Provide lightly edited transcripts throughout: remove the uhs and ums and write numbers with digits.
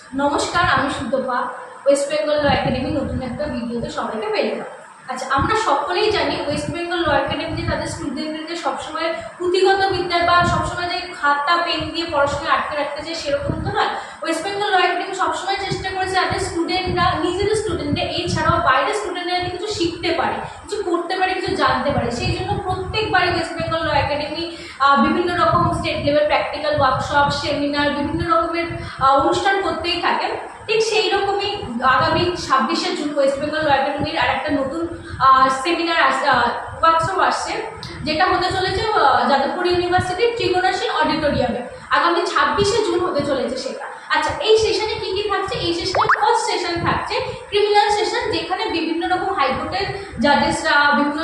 নমস্কার, আমি সুতপা। ওয়েস্ট বেঙ্গল ল একাডেমি নতুন একটা ভিডিওতে সবাইকে ওয়েলকাম। আচ্ছা, আমরা সকলেই জানি ওয়েস্ট বেঙ্গল ল একাডেমি যে তাদের স্টুডেন্টদেরকে সবসময় পুঁথিগত বিদ্যায় বা সবসময় যে খাতা পেন দিয়ে পড়াশোনা আটকে রাখতে চায় সেরকম তো নয়। ওয়েস্ট বেঙ্গল ল একাডেমি সবসময় চেষ্টা করেছে যাদের স্টুডেন্টরা নিজেদের স্টুডেন্টদের এছাড়াও বাইরের স্টুডেন্টরা কিছু শিখতে পারে, কিছু করতে পারে, কিছু জানতে পারে। সেই জন্য প্রত্যেকবারই ওয়েস্ট বেঙ্গল ল একাডেমি বিভিন্ন রকম state level practical workshop, seminar, বিভিন্ন রকমের অনুষ্ঠান করতেই থাকে। ঠিক সেই রকমই আগামী 26শে জুন ওয়েস্ট বেঙ্গল ল একাডেমির আর একটা নতুন সেমিনার ওয়ার্কশপ আসছে, যেটা হতে চলেছে যাদবপুর ইউনিভার্সিটির ত্রিগুণাসীন অডিটোরিয়ামে। আগামী 26শে জুন হতে চলেছে সেটা। আচ্ছা, এই সেশনে কি কি থাকছে? এই সেশনে ফার্স্ট সেশন থাকছে ক্রিমিনাল সেশন, যেখানে বিভিন্ন রকম হাইকোর্টের জাজেসরা, বিভিন্ন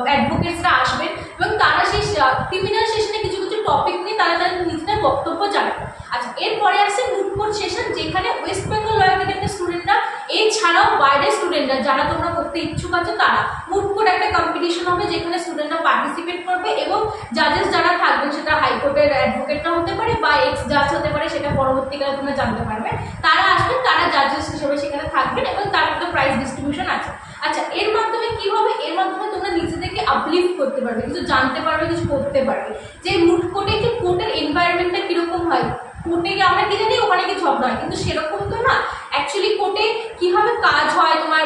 অ্যাডভোকেটসরা আসবেন এবং তারা সেই ক্রিমিনাল সেশনে কিছু কিছু টপিক নিয়ে তারা নিজেদের বক্তব্য জানাবেন। আচ্ছা, এরপরে আসছে মুড কোর্ট সেশন, যেখানে ওয়েস্ট বেঙ্গল ল একাডেমির স্টুডেন্টরা এছাড়াও বাইরের স্টুডেন্টরা যারা তোমরা করতে ইচ্ছুক আছে তারা মুড কোর্ট একটা কম্পিটিশন হবে, যেখানে স্টুডেন্টরা পার্টিসিপেট করবে এবং জাজেস যারা থাকবেন সেটা হাইকোর্টের অ্যাডভোকেটরা হতে পারে বা এক্স জাজ হতে পারে, সেটা পরবর্তীকালে তোমরা জানতে পারবে। তারা আসবেন, তারা জাজেস হিসেবে সেখানে থাকবেন এবং তার একটা প্রাইজ ডিস্ট্রিবিউশন আছে। আচ্ছা, এর মাধ্যমে কি হবে? এর মাধ্যমে তোমরা নিজেদেরকে আপলিফট করতে পারবে, কিছু জানতে পারবে, কিছু করতে পারবে। যে মুড কোর্টে যে কোর্টের এনভায়রনমেন্টটা কিরকম হয়, কোর্টে গিয়ে আমরা কি জানি ওখানে কি ঝগড়া হয়, কিন্তু সেরকম তো না। অ্যাকচুয়ালি কোর্টে কীভাবে কাজ হয় তোমার,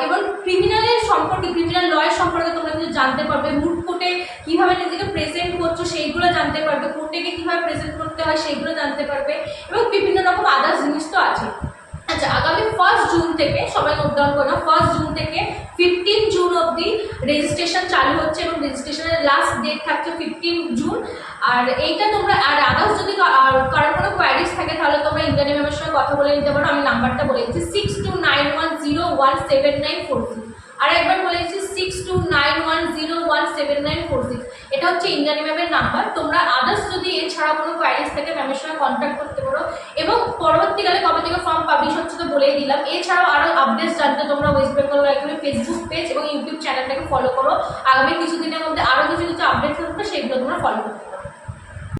এবং ক্রিমিনালের সম্পর্কে, ক্রিমিনাল লয়ের সম্পর্কে তোমরা কিছু জানতে পারবে। মুড কোর্টে কীভাবে নিজেকে প্রেজেন্ট করছো সেইগুলো জানতে পারবে, কোর্টে গিয়ে কীভাবে প্রেজেন্ট করতে হয় সেইগুলো জানতে পারবে এবং বিভিন্ন রকম আদার্স জিনিস তো আছে। আচ্ছা, আগামী 1 জুন থেকে, সবাই নোট ডাউন করো, 1 জুন থেকে 15 জুন অবধি রেজিস্ট্রেশন চালু হচ্ছে এবং রেজিস্ট্রেশনের লাস্ট ডেট থাকছে 15 জুন। আর এইটা তোমরা আর আদার্স যদি কারোর কোনো কোয়ারিজ থাকে তাহলে তোমরা ইন্দ্রাণী ম্যামের সঙ্গে কথা বলে নিতে পারো। আমি নাম্বারটা বলে দিচ্ছি 6291017946। আর একবার বলে দিচ্ছি 6291017946। এটা হচ্ছে ইন্দ্রাণী ম্যামের নাম্বার। তোমরা আদার্স যদি এছাড়া কোনো কোয়ারিজ থেকে ম্যামের সঙ্গে কন্ট্যাক্ট করতে পারো এবং পরবর্তীকালে কবে থেকে ফর্ম পাবলিশ হচ্ছে তো বলেই দিলাম। এছাড়াও আরও আপডেটস জানতে তোমরা ওয়েস্ট বেঙ্গল ল একাডেমি ফেসবুক পেজ এবং ইউটিউব চ্যানেলটাকে ফলো করো। আগামী কিছুদিনের মধ্যে আরও কিছু আপডেটস থাকবে, সেগুলো তোমরা ফলো করতে পারো।